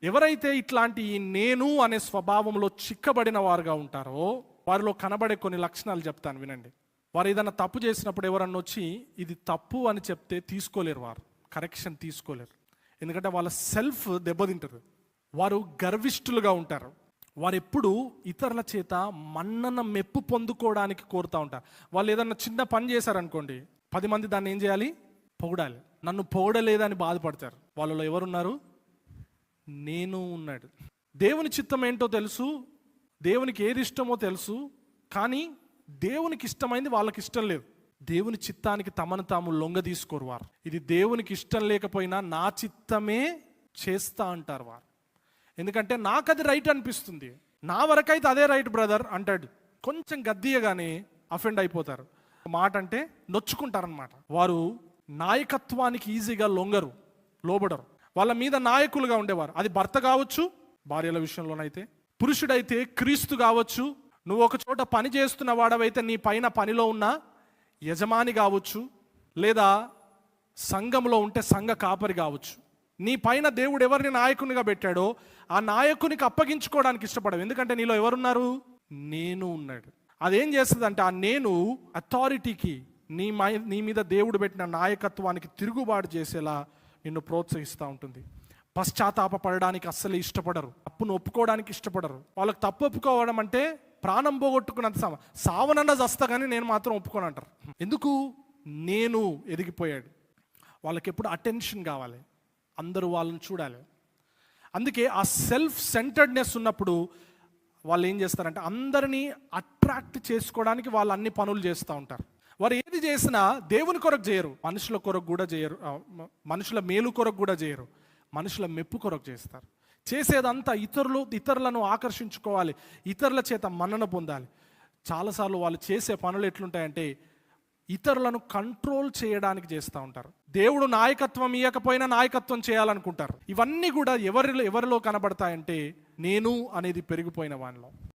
ఎవరైతే ఇట్లాంటి ఈ నేను అనే స్వభావంలో చిక్కబడిన వారుగా ఉంటారో వారిలో కనబడే కొన్ని లక్షణాలు చెప్తాను వినండి. వారు ఏదైనా తప్పు చేసినప్పుడు ఎవరన్నా వచ్చి ఇది తప్పు అని చెప్తే తీసుకోలేరు, వారు కరెక్షన్ తీసుకోలేరు. ఎందుకంటే వాళ్ళ సెల్ఫ్ దెబ్బతింటారు. వారు గర్విష్ఠులుగా ఉంటారు. వారు ఎప్పుడు ఇతరుల చేత మన్నన మెప్పు పొందుకోవడానికి కోరుతూ ఉంటారు. వాళ్ళు ఏదన్నా చిన్న పని చేశారనుకోండి, 10 మంది దాన్ని ఏం చేయాలి? పొగడాలి. నన్ను పొగడలేదని బాధపడతారు. వాళ్ళలో ఎవరున్నారు? నేను ఉన్నాడు. దేవుని చిత్తం ఏంటో తెలుసు, దేవునికి ఏది ఇష్టమో తెలుసు, కానీ దేవునికి ఇష్టమైంది వాళ్ళకి ఇష్టం లేదు. దేవుని చిత్తానికి తమను తాము లొంగ తీసుకోరు వారు. ఇది దేవునికి ఇష్టం లేకపోయినా నా చిత్తమే చేస్తా అంటారు వారు. ఎందుకంటే నాకు అది రైట్ అనిపిస్తుంది, నా వరకైతే అదే రైట్ బ్రదర్ అంటాడు. కొంచెం గద్దియగానే అఫెండ్ అయిపోతారు. మాట అంటే నొచ్చుకుంటారనమాట. వారు నాయకత్వానికి ఈజీగా లొంగరు, లోబడరు. వాళ్ళ మీద నాయకులుగా ఉండేవారు. అది భర్త కావచ్చు, భార్యల విషయంలోనైతే, పురుషుడైతే క్రీస్తు కావచ్చు, నువ్వు ఒక చోట పని చేస్తున్న వాడవైతే నీ పైన పనిలో ఉన్న యజమాని కావచ్చు, లేదా సంఘంలో ఉంటే సంఘ కాపరి కావచ్చు. నీ పైన దేవుడు ఎవరిని నాయకునిగా పెట్టాడో ఆ నాయకునికి అప్పగించుకోవడానికి ఇష్టపడవు. ఎందుకంటే నీలో ఎవరున్నారు? నేను ఉన్నాడు. అదేం చేస్తుంది అంటే ఆ నేను అథారిటీకి, నీ మీద దేవుడు పెట్టిన నాయకత్వానికి తిరుగుబాటు చేసేలా నిన్ను ప్రోత్సహిస్తూ ఉంటుంది. పశ్చాత్తాపడడానికి అస్సలు ఇష్టపడరు, తప్పును ఒప్పుకోవడానికి ఇష్టపడరు. వాళ్ళకి తప్పు ఒప్పుకోవడం అంటే ప్రాణం పోగొట్టుకున్నంత సావనన్న చస్తా కానీ నేను మాత్రం ఒప్పుకోను అంటారు. ఎందుకు? నేను ఎదిగిపోయాడు. వాళ్ళకి ఎప్పుడు అటెన్షన్ కావాలి, అందరూ వాళ్ళని చూడాలి. అందుకే ఆ సెల్ఫ్ సెంటర్డ్నెస్ ఉన్నప్పుడు వాళ్ళు ఏం చేస్తారంటే అందరినీ అట్రాక్ట్ చేసుకోవడానికి వాళ్ళు అన్ని పనులు చేస్తూ ఉంటారు. వారు ఏది చేసినా దేవుని కొరకు చేయరు, మనుషుల కొరకు కూడా చేయరు, మనుషుల మేలు కొరకు కూడా చేయరు, మనుషుల మెప్పు కొరకు చేస్తారు. చేసేదంతా ఇతరులను ఆకర్షించుకోవాలి, ఇతరుల చేత మన్నన పొందాలి. చాలాసార్లు వాళ్ళు చేసే పనులు ఎట్లుంటాయంటే ఇతరులను కంట్రోల్ చేయడానికి చేస్తూ ఉంటారు. దేవుడు నాయకత్వం ఇవ్వకపోయినా నాయకత్వం చేయాలనుకుంటారు. ఇవన్నీ కూడా ఎవరిలో కనబడతాయంటే నేను అనేది పెరిగిపోయిన వానిలో.